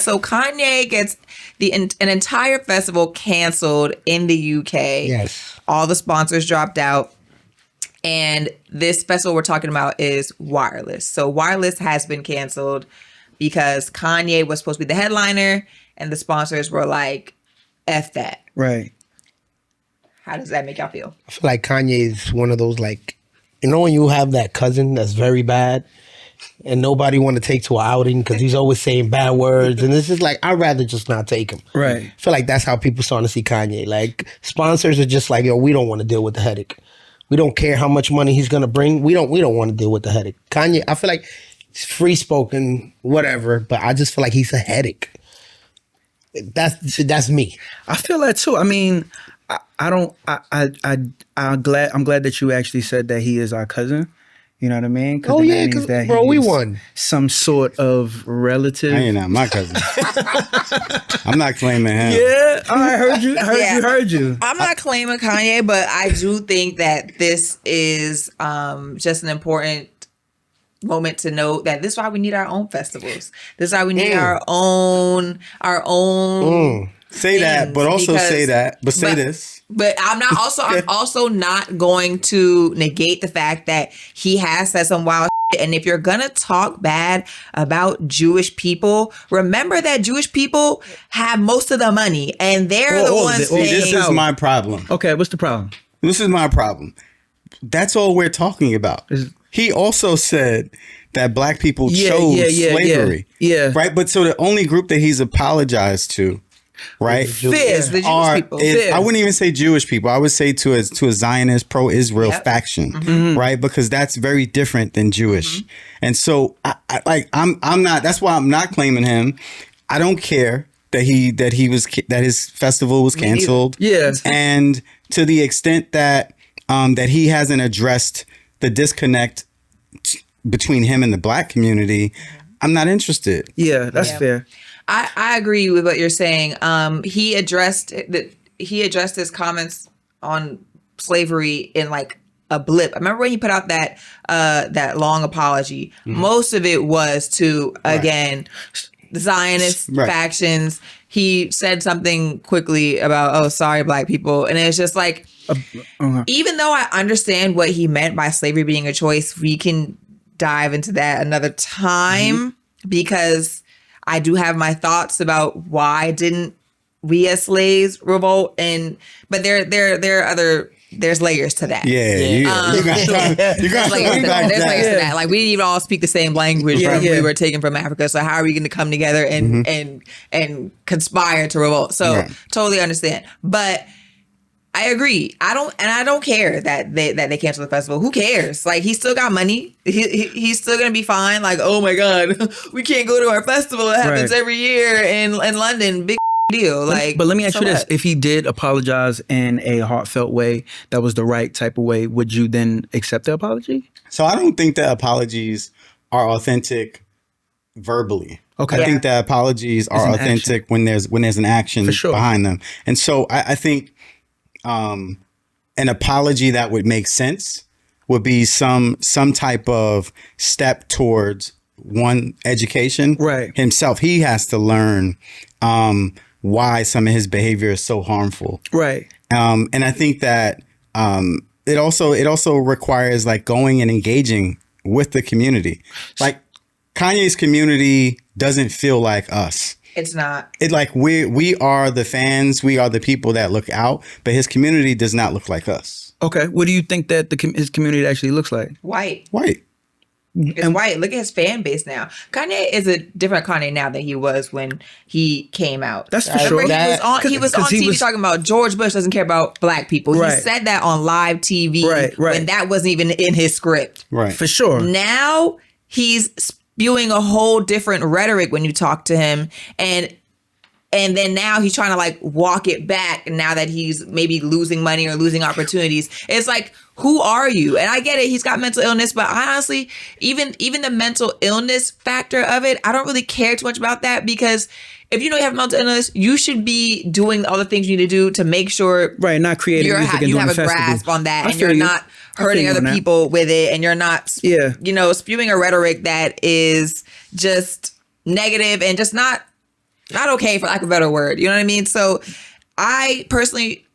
So Kanye gets an entire festival canceled in the UK. Yes. All the sponsors dropped out. And this festival we're talking about is Wireless. So Wireless has been canceled because Kanye was supposed to be the headliner and the sponsors were like, F that. Right. How does that make y'all feel? I feel like Kanye is one of those, like, you know when you have that cousin that's very bad and nobody want to take to an outing because he's always saying bad words, and it's just like, I'd rather just not take him. Right. I feel like that's how people starting to see Kanye. Like, sponsors are just like, yo, we don't want to deal with the headache. We don't care how much money he's gonna bring. We don't want to deal with the headache. Kanye, I feel like he's free spoken, whatever, but I just feel like he's a headache. That's me. I feel that too. I mean, I'm glad that you actually said that he is our cousin. You know what I mean? Oh yeah, because bro, we won. Some sort of relative. I ain't not my cousin. I'm not claiming him. Yeah, I heard you. Heard you. I'm not claiming Kanye, but I do think that this is just an important moment to note that this is why we need our own festivals. This is why we need our own. Say that, but also say that. But say this. But I'm also not going to negate the fact that he has said some wild shit. And if you're gonna talk bad about Jewish people, remember that Jewish people have most of the money and they're the ones paying. This is my problem. Okay, what's the problem? This is my problem. That's all we're talking about. He also said that black people chose slavery. Yeah. Right? But so the only group that he's apologized to, right? Is the Jewish people. I wouldn't even say Jewish people. I would say to a Zionist pro-Israel faction, right? Because that's very different than Jewish. And so I'm not. That's why I'm not claiming him. I don't care that his festival was canceled. Yeah. And to the extent that that he hasn't addressed the disconnect between him and the black community, I'm not interested. Yeah, that's fair. I agree with what you're saying. He addressed his comments on slavery in like a blip. I remember when he put out that long apology. Most of it was to again the Zionist factions. He said something quickly about, oh, sorry, black people, and it's just like, even though I understand what he meant by slavery being a choice, we can dive into that another time because I do have my thoughts about why didn't we as slaves revolt, but there are other. There's layers to that. You got there's layers to that. Like we didn't even all speak the same language we were taken from Africa. So how are we going to come together and conspire to revolt? So totally understand. But I agree. I don't care that they cancel the festival. Who cares? Like he still got money. He's still gonna be fine. Like, oh my God, we can't go to our festival. It happens every year in London. Big deal. Like, but let me ask you this: if he did apologize in a heartfelt way, that was the right type of way, would you then accept the apology? So I don't think that apologies are authentic verbally. Okay. I think that apologies are authentic when there's an action behind them. And so I think an apology that would make sense would be some type of step towards one education. Right. Himself, he has to learn why some of his behavior is so harmful. Right. And I think that it also requires like going and engaging with the community. Like Kanye's community doesn't feel like us. It's not. It like we are the fans. We are the people that look out, but his community does not look like us. Okay. What do you think that his community actually looks like? White. And white. Look at his fan base now. Kanye is a different Kanye now than he was when he came out. That's for sure. He was on TV talking about George Bush doesn't care about black people. Right. He said that on live TV when that wasn't even in his script. Right. For sure. Now he's spewing a whole different rhetoric when you talk to him, and then now he's trying to like walk it back now that he's maybe losing money or losing opportunities. It's like, who are you? And I get it, he's got mental illness, but honestly, even the mental illness factor of it, I don't really care too much about that, because if you know you have mental illness, you should be doing all the things you need to do to make sure not creating music and you doing have a festival. grasp on that, and you're not hurting other people with it, and you're not spewing a rhetoric that is just negative and just not not okay, for lack of a better word. You know what I mean? So I personally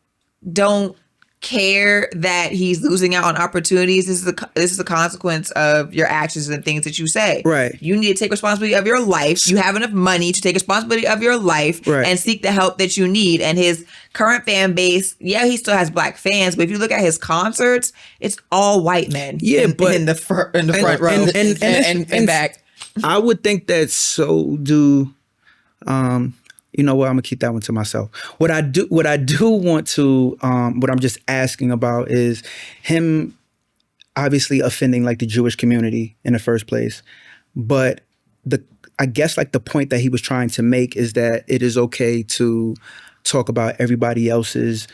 don't care that he's losing out on opportunities. This is a consequence of your actions and things that you say. Right. You need to take responsibility of your life. You have enough money to take responsibility of your life Right. and seek the help that you need. And his current fan base, yeah, he still has black fans, but if you look at his concerts, it's all white men. Yeah, but in the front row and back. I would think that so do. You know what? I'm gonna keep that one to myself. What I do want to, what I'm just asking about is him obviously offending like the Jewish community in the first place. But I guess like the point that he was trying to make is that it is okay to talk about everybody else's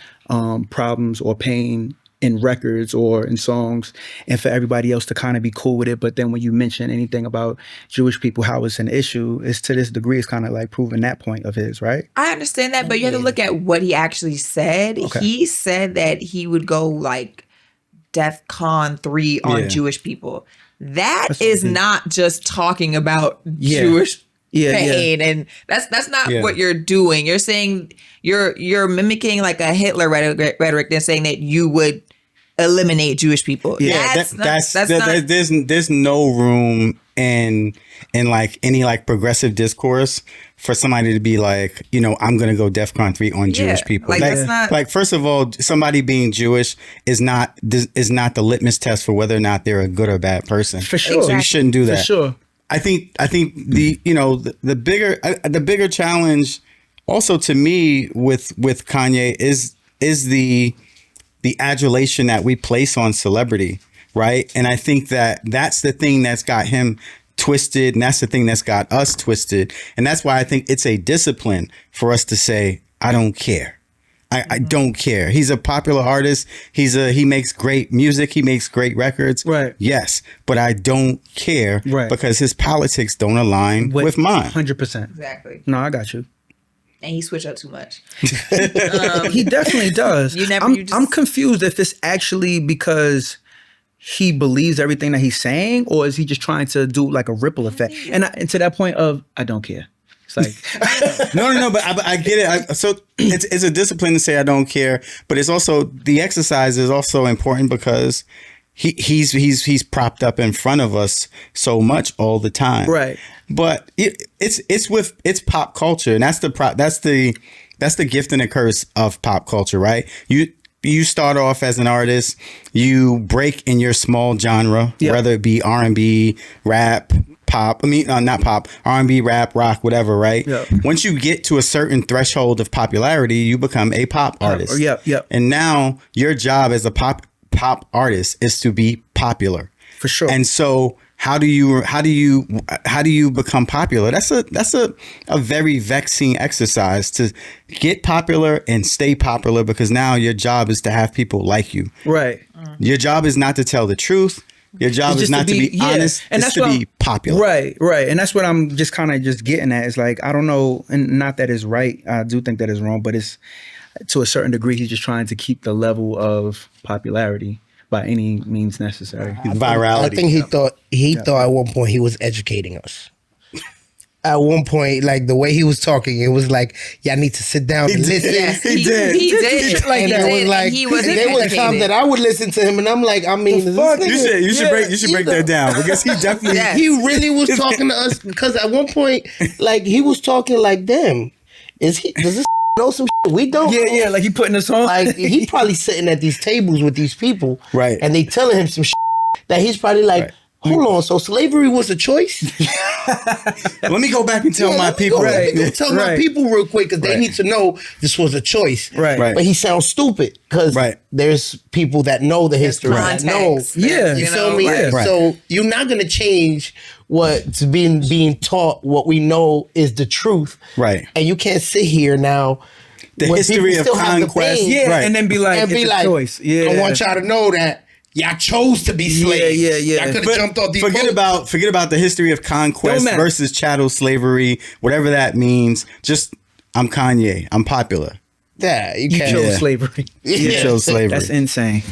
problems or pain in records or in songs, and for everybody else to kind of be cool with it. But then when you mention anything about Jewish people, how it's an issue, is to this degree, it's kind of like proving that point of his, right? I understand that, but you have to look at what he actually said. Okay. He said that he would go like DEFCON 3 on Jewish people. That's not just talking about Jewish pain, and that's not what you're doing. You're saying you're mimicking like a Hitler rhetoric than saying that you would eliminate Jewish people. There's no room in like any like progressive discourse for somebody to be like, you know, I'm gonna go DEFCON 3 on Jewish people. Like, that's not, like, first of all, somebody being Jewish is not the litmus test for whether or not they're a good or bad person. For sure. So you shouldn't do that. For sure. I think the bigger challenge also to me with Kanye is the adulation that we place on celebrity, right? And I think that's the thing that's got him twisted, and that's the thing that's got us twisted. And that's why I think it's a discipline for us to say, I don't care. I don't care. He's a popular artist. He makes great music. He makes great records. Right. Yes, but I don't care because his politics don't align with mine. 100%. exactly. No, I got you. And he switched up too much. He definitely does. I'm confused if it's actually because he believes everything that he's saying, or is he just trying to do like a ripple effect? And to that point of, I don't care. It's like no, but I get it. So it's a discipline to say I don't care, but it's also the exercise is also important because he's propped up in front of us so much all the time, right? But it's pop culture, and that's the gift and the curse of pop culture, right? You start off as an artist, you break in your small genre, whether it be R&B, rap, pop. I mean, not pop, R&B, rap, rock, whatever, right? Yep. Once you get to a certain threshold of popularity, you become a pop artist. Yep. And now your job as a pop artist is to be popular. For sure. And so how do you become popular? That's a very vexing exercise to get popular and stay popular, because now your job is to have people like you. Right. Your job is not to tell the truth. Your job is not to be honest. And it's that's to be popular. Right. And that's what I'm just kind of just getting at. It's like, I don't know, and not that it's right. I do think that is wrong, but it's to a certain degree, he's just trying to keep the level of popularity by any means necessary. Virality. I think he thought at one point he was educating us. At one point, like the way he was talking, it was like, y'all need to sit down and listen. Yes, He did. Like He that did. was like, He was there was time that I would listen to him, and I'm like, I mean, You should break that down, because he definitely he really was talking to us, because at one point, like he was talking like, damn, does this know some shit we don't? Yeah, like he putting us on. Like he probably sitting at these tables with these people, right? And they telling him some shit that he's probably like, right. Hold on, so slavery was a choice? Let me go back and tell my people. Let me go tell my people real quick, because they need to know this was a choice. Right. But he sounds stupid, because there's people that know the history. That know. Yeah. You feel me? Right. So you're not going to change what's being taught, what we know is the truth. Right. And you can't sit here now. The history of conquest. And then be like, it's a choice. Yeah. I want y'all to know that y'all chose to be slaves. Yeah. Y'all could have jumped off these boats. Forget about the history of conquest versus chattel slavery, whatever that means. Just, I'm Kanye. I'm popular. Yeah, you chose slavery. You chose slavery. That's insane.